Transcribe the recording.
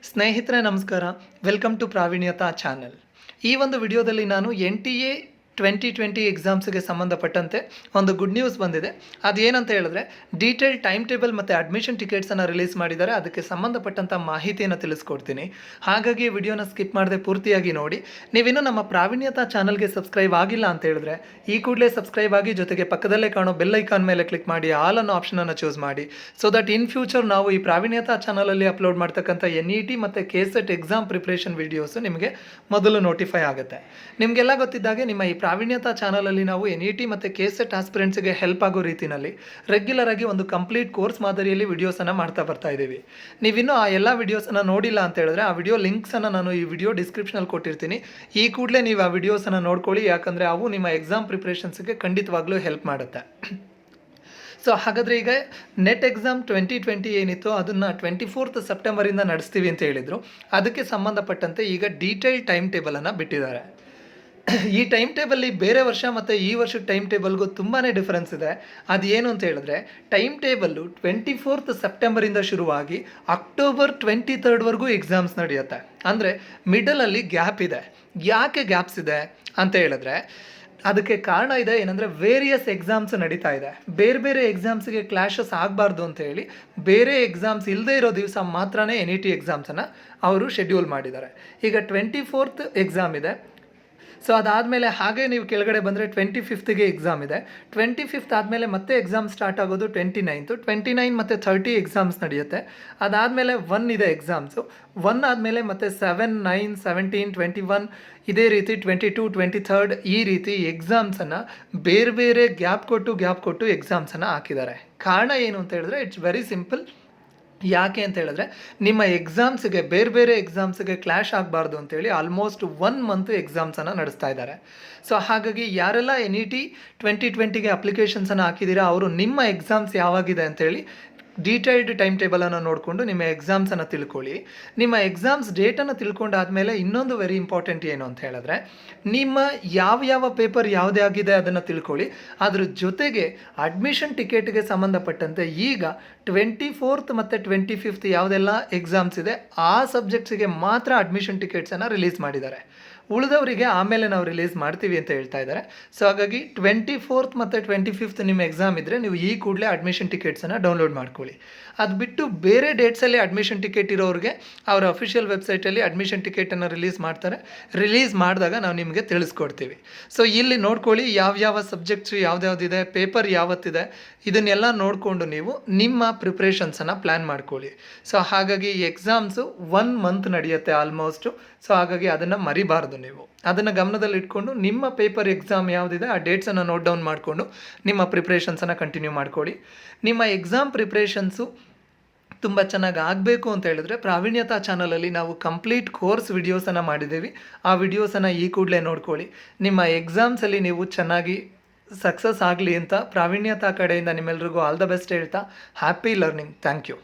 ಸ್ನೇಹಿತರೆ ನಮಸ್ಕಾರ, welcome to ಪ್ರಾವಿಣ್ಯತಾ channel. ಈ ಒಂದು ವಿಡಿಯೋದಲ್ಲಿ ನಾನು NTA 2020 ಎಕ್ಸಾಮ್ಸ್ಗೆ ಸಂಬಂಧಪಟ್ಟಂತೆ ಒಂದು ಗುಡ್ ನ್ಯೂಸ್ ಬಂದಿದೆ. ಅದೇನಂತ ಹೇಳಿದ್ರೆ ಡೀಟೇಲ್ ಟೈಮ್ ಟೇಬಲ್ ಮತ್ತು ಅಡ್ಮಿಷನ್ ಟಿಕೆಟ್ಸನ್ನು ರಿಲೀಸ್ ಮಾಡಿದ್ದಾರೆ. ಅದಕ್ಕೆ ಸಂಬಂಧಪಟ್ಟಂಥ ಮಾಹಿತಿಯನ್ನು ತಿಳಿಸ್ಕೊಡ್ತೀನಿ. ಹಾಗಾಗಿ ವಿಡಿಯೋನ ಸ್ಕಿಪ್ ಮಾಡದೆ ಪೂರ್ತಿಯಾಗಿ ನೋಡಿ. ನೀವಿನ್ನೂ ನಮ್ಮ ಪ್ರಾವಿಣ್ಯತಾ ಚಾನಲ್ಗೆ ಸಬ್ಸ್ಕ್ರೈಬ್ ಆಗಿಲ್ಲ ಅಂತ ಹೇಳಿದ್ರೆ ಈ ಕೂಡಲೇ ಸಬ್ಸ್ಕ್ರೈಬ್ ಆಗಿ, ಜೊತೆಗೆ ಪಕ್ಕದಲ್ಲೇ ಕಾಣೋ ಬೆಲ್ ಐಕಾನ್ ಮೇಲೆ ಕ್ಲಿಕ್ ಮಾಡಿ ಆಲ್ ಅನ್ನೋ ಆಪ್ಷನನ್ನು ಚೂಸ್ ಮಾಡಿ. ಸೊ ದಟ್ ಇನ್ ಫ್ಯೂಚರ್ ನಾವು ಈ ಪ್ರಾವಿಣ್ಯತಾ ಚಾನಲಲ್ಲಿ ಅಪ್ಲೋಡ್ ಮಾಡ್ತಕ್ಕಂಥ NET ಮತ್ತು KSET ಎಕ್ಸಾಮ್ ಪ್ರಿಪ್ರೇಷನ್ ವೀಡಿಯೋಸು ನಿಮಗೆ ಮೊದಲು ನೋಟಿಫೈ ಆಗುತ್ತೆ. ನಿಮಗೆಲ್ಲ ಗೊತ್ತಿದ್ದಾಗೆ ನಿಮ್ಮ ಈ ಪ್ರಾವಿಣ್ಯತಾ ಚಾನಲಲ್ಲಿ ನಾವು NET ಮತ್ತು KSET ಆಸ್ಪಿರೆಂಟ್ಸ್ಗೆ ಹೆಲ್ಪ್ ಆಗೋ ರೀತಿಯಲ್ಲಿ ರೆಗ್ಯುಲರ್ ಆಗಿ ಒಂದು ಕಂಪ್ಲೀಟ್ ಕೋರ್ಸ್ ಮಾದರಿಯಲ್ಲಿ ವಿಡಿಯೋಸನ್ನು ಮಾಡ್ತಾ ಬರ್ತಾ ಇದ್ದೀವಿ. ನೀವಿನ್ನೂ ಆ ಎಲ್ಲ ವಿಡಿಯೋಸನ್ನು ನೋಡಿಲ್ಲ ಅಂತ ಹೇಳಿದ್ರೆ ಆ ವಿಡಿಯೋ ಲಿಂಕ್ಸನ್ನು ನಾನು ಈ ವಿಡಿಯೋ ಡಿಸ್ಕ್ರಿಪ್ಷನಲ್ಲಿ ಕೊಟ್ಟಿರ್ತೀನಿ. ಈ ಕೂಡಲೇ ನೀವು ಆ ವಿಡಿಯೋಸನ್ನು ನೋಡ್ಕೊಳ್ಳಿ, ಯಾಕಂದರೆ ಅವು ನಿಮ್ಮ ಎಕ್ಸಾಮ್ ಪ್ರಿಪ್ರೇಷನ್ಸ್ಗೆ ಖಂಡಿತವಾಗ್ಲೂ ಹೆಲ್ಪ್ ಮಾಡುತ್ತೆ. ಸೊ ಹಾಗಾದರೆ ಈಗ ನೆಟ್ ಎಕ್ಸಾಮ್ 2020 ಏನಿತ್ತು ಅದನ್ನು 24th ಸೆಪ್ಟೆಂಬರಿಂದ ನಡೆಸ್ತೀವಿ ಅಂತ ಹೇಳಿದರು. ಅದಕ್ಕೆ ಸಂಬಂಧಪಟ್ಟಂತೆ ಈಗ ಡೀಟೇಲ್ ಟೈಮ್ ಟೇಬಲನ್ನು ಬಿಟ್ಟಿದ್ದಾರೆ. ಈ ಟೈಮ್ ಟೇಬಲ್ಲಿ ಬೇರೆ ವರ್ಷ ಮತ್ತು ಈ ವರ್ಷದ ಟೈಮ್ ಟೇಬಲ್ಗೂ ತುಂಬಾ ಡಿಫರೆನ್ಸ್ ಇದೆ. ಅದು ಏನು ಅಂತ ಹೇಳಿದ್ರೆ ಟೈಮ್ ಟೇಬಲ್ಲು 24th ಸೆಪ್ಟೆಂಬರಿಂದ ಶುರುವಾಗಿ ಅಕ್ಟೋಬರ್ 23rdವರೆಗೂ ಎಕ್ಸಾಮ್ಸ್ ನಡೆಯುತ್ತೆ. ಅಂದರೆ ಮಿಡಲಲ್ಲಿ ಗ್ಯಾಪ್ ಇದೆ. ಯಾಕೆ ಗ್ಯಾಪ್ಸ್ ಇದೆ ಅಂತ ಹೇಳಿದ್ರೆ ಅದಕ್ಕೆ ಕಾರಣ ಇದೆ. ಏನಂದರೆ ವೇರಿಯಸ್ ಎಕ್ಸಾಮ್ಸ್ ನಡೀತಾ ಇದೆ. ಬೇರೆ ಬೇರೆ ಎಕ್ಸಾಮ್ಸ್ಗೆ ಕ್ಲಾಶಸ್ ಆಗಬಾರ್ದು ಅಂತ ಹೇಳಿ ಬೇರೆ ಎಕ್ಸಾಮ್ಸ್ ಇಲ್ಲದೇ ಇರೋ ದಿವಸ ಮಾತ್ರನೇ NET ಎಕ್ಸಾಮ್ಸನ್ನು ಅವರು ಶೆಡ್ಯೂಲ್ ಮಾಡಿದ್ದಾರೆ. ಈಗ 24th ಎಕ್ಸಾಮ್ ಇದೆ. ಸೊ ಅದಾದಮೇಲೆ ಹಾಗೆ ನೀವು ಕೆಳಗಡೆ ಬಂದರೆ 25th ಎಕ್ಸಾಮ್ ಇದೆ. 25th ಆದಮೇಲೆ ಮತ್ತೆ ಎಕ್ಸಾಮ್ ಸ್ಟಾರ್ಟ್ ಆಗೋದು 29 ಮತ್ತು 30 ಎಕ್ಸಾಮ್ಸ್ ನಡೆಯುತ್ತೆ. ಅದಾದಮೇಲೆ 1 ಇದೆ ಎಕ್ಸಾಮ್ಸು. 1 ಆದಮೇಲೆ ಮತ್ತೆ 7, 9, 17, 21 ಇದೇ ರೀತಿ 22, 23rd ಈ ರೀತಿ ಎಕ್ಸಾಮ್ಸನ್ನು ಬೇರೆ ಬೇರೆ ಗ್ಯಾಪ್ ಕೊಟ್ಟು ಎಕ್ಸಾಮ್ಸನ್ನು ಹಾಕಿದ್ದಾರೆ. ಕಾರಣ ಏನು ಅಂತ ಹೇಳಿದ್ರೆ ಇಟ್ಸ್ ವೆರಿ ಸಿಂಪಲ್. ಯಾಕೆ ಅಂತ ಹೇಳಿದ್ರೆ ನಿಮ್ಮ ಎಕ್ಸಾಮ್ಸ್ಗೆ ಬೇರೆ ಬೇರೆ ಎಕ್ಸಾಮ್ಸ್ಗೆ ಕ್ಲಾಶ್ ಆಗಬಾರ್ದು ಅಂತೇಳಿ ಆಲ್ಮೋಸ್ಟ್ 1 ಮಂತ್ ಎಕ್ಸಾಮ್ಸನ್ನು ನಡೆಸ್ತಾ ಇದ್ದಾರೆ. ಸೊ ಹಾಗಾಗಿ ಯಾರೆಲ್ಲ NET 2020ಗೆ ಅಪ್ಲಿಕೇಶನ್ಸನ್ನು ಹಾಕಿದ್ದೀರಾ ಅವರು ನಿಮ್ಮ ಎಕ್ಸಾಮ್ಸ್ ಯಾವಾಗಿದೆ ಅಂತೇಳಿ ಡೀಟೇಲ್ಡ್ ಟೈಮ್ ಟೇಬಲನ್ನು ನೋಡಿಕೊಂಡು ನಿಮ್ಮ ಎಕ್ಸಾಮ್ಸನ್ನು ತಿಳ್ಕೊಳ್ಳಿ. ನಿಮ್ಮ ಎಕ್ಸಾಮ್ಸ್ ಡೇಟನ್ನು ತಿಳ್ಕೊಂಡಾದಮೇಲೆ ಇನ್ನೊಂದು ವೆರಿ ಇಂಪಾರ್ಟೆಂಟ್ ಏನು ಅಂತ ಹೇಳಿದ್ರೆ ನಿಮ್ಮ ಯಾವ ಪೇಪರ್ ಯಾವುದೇ ಆಗಿದೆ ಅದನ್ನು ತಿಳ್ಕೊಳ್ಳಿ. ಅದ್ರ ಜೊತೆಗೆ ಅಡ್ಮಿಷನ್ ಟಿಕೆಟ್ಗೆ ಸಂಬಂಧಪಟ್ಟಂತೆ ಈಗ 24th ಮತ್ತು 25th ಯಾವುದೆಲ್ಲ ಎಕ್ಸಾಮ್ಸ್ ಇದೆ ಆ ಸಬ್ಜೆಕ್ಟ್ಸಿಗೆ ಮಾತ್ರ ಅಡ್ಮಿಷನ್ ಟಿಕೆಟ್ಸನ್ನು ರಿಲೀಸ್ ಮಾಡಿದ್ದಾರೆ. ಉಳಿದವರಿಗೆ ಆಮೇಲೆ ನಾವು ರಿಲೀಸ್ ಮಾಡ್ತೀವಿ ಅಂತ ಹೇಳ್ತಾ ಇದ್ದಾರೆ. ಸೊ ಹಾಗಾಗಿ 24th ಮತ್ತು 25th ನಿಮ್ಮ ಎಕ್ಸಾಮ್ ಇದ್ದರೆ ನೀವು ಈ ಕೂಡಲೇ ಅಡ್ಮಿಷನ್ ಟಿಕೆಟ್ಸನ್ನು ಡೌನ್ಲೋಡ್ ಮಾಡ್ಕೊಳ್ಳಿ. ಅದು ಬಿಟ್ಟು ಬೇರೆ ಡೇಟ್ಸಲ್ಲಿ ಅಡ್ಮಿಷನ್ ಟಿಕೆಟ್ ಇರೋರಿಗೆ ಅವರ ಅಫಿಷಿಯಲ್ ವೆಬ್ಸೈಟಲ್ಲಿ ಅಡ್ಮಿಷನ್ ಟಿಕೆಟನ್ನು ರಿಲೀಸ್ ಮಾಡ್ತಾರೆ. ರಿಲೀಸ್ ಮಾಡಿದಾಗ ನಾವು ನಿಮಗೆ ತಿಳಿಸ್ಕೊಡ್ತೀವಿ. ಸೊ ಇಲ್ಲಿ ನೋಡ್ಕೊಳ್ಳಿ ಯಾವ ಸಬ್ಜೆಕ್ಟ್ಸ್ ಯಾವ್ದ್ಯಾವ್ದಿದೆ, ಪೇಪರ್ ಯಾವತ್ತಿದೆ, ಇದನ್ನೆಲ್ಲ ನೋಡಿಕೊಂಡು ನೀವು ನಿಮ್ಮ ಪ್ರಿಪ್ರೇಷನ್ಸನ್ನು ಪ್ಲ್ಯಾನ್ ಮಾಡ್ಕೊಳ್ಳಿ. ಸೊ ಹಾಗಾಗಿ ಎಕ್ಸಾಮ್ಸು 1 ಮಂತ್ ನಡೆಯುತ್ತೆ ಆಲ್ಮೋಸ್ಟು. ಸೊ ಹಾಗಾಗಿ ಅದನ್ನು ಮರಿಬಾರ್ದು. ನೀವು ಅದನ್ನು ಗಮನದಲ್ಲಿ ಇಟ್ಕೊಂಡು ನಿಮ್ಮ ಪೇಪರ್ ಎಕ್ಸಾಮ್ ಯಾವುದಿದೆ ಆ ಡೇಟ್ಸನ್ನು ನೋಟ್ ಡೌನ್ ಮಾಡಿಕೊಂಡು ನಿಮ್ಮ ಪ್ರಿಪ್ರೇಷನ್ಸನ್ನು ಕಂಟಿನ್ಯೂ ಮಾಡ್ಕೊಳ್ಳಿ. ನಿಮ್ಮ ಎಕ್ಸಾಮ್ ಪ್ರಿಪ್ರೇಷನ್ಸು ತುಂಬ ಚೆನ್ನಾಗಿ ಆಗಬೇಕು ಅಂತ ಹೇಳಿದ್ರೆ ಪ್ರಾವಿಣ್ಯತಾ ಚಾನಲಲ್ಲಿ ನಾವು ಕಂಪ್ಲೀಟ್ ಕೋರ್ಸ್ ವಿಡಿಯೋಸನ್ನು ಮಾಡಿದ್ದೀವಿ. ಆ ವಿಡಿಯೋಸನ್ನು ಈ ಕೂಡಲೇ ನೋಡ್ಕೊಳ್ಳಿ. ನಿಮ್ಮ ಎಕ್ಸಾಮ್ಸಲ್ಲಿ ನೀವು ಚೆನ್ನಾಗಿ ಸಕ್ಸಸ್ ಆಗಲಿ ಅಂತ ಪ್ರಾವಿಣ್ಯತಾ ಕಡೆಯಿಂದ ನಿಮ್ಮೆಲ್ರಿಗೂ ಆಲ್ ದ ಬೆಸ್ಟ್ ಹೇಳ್ತಾ ಹ್ಯಾಪಿ ಲರ್ನಿಂಗ್. Thank you.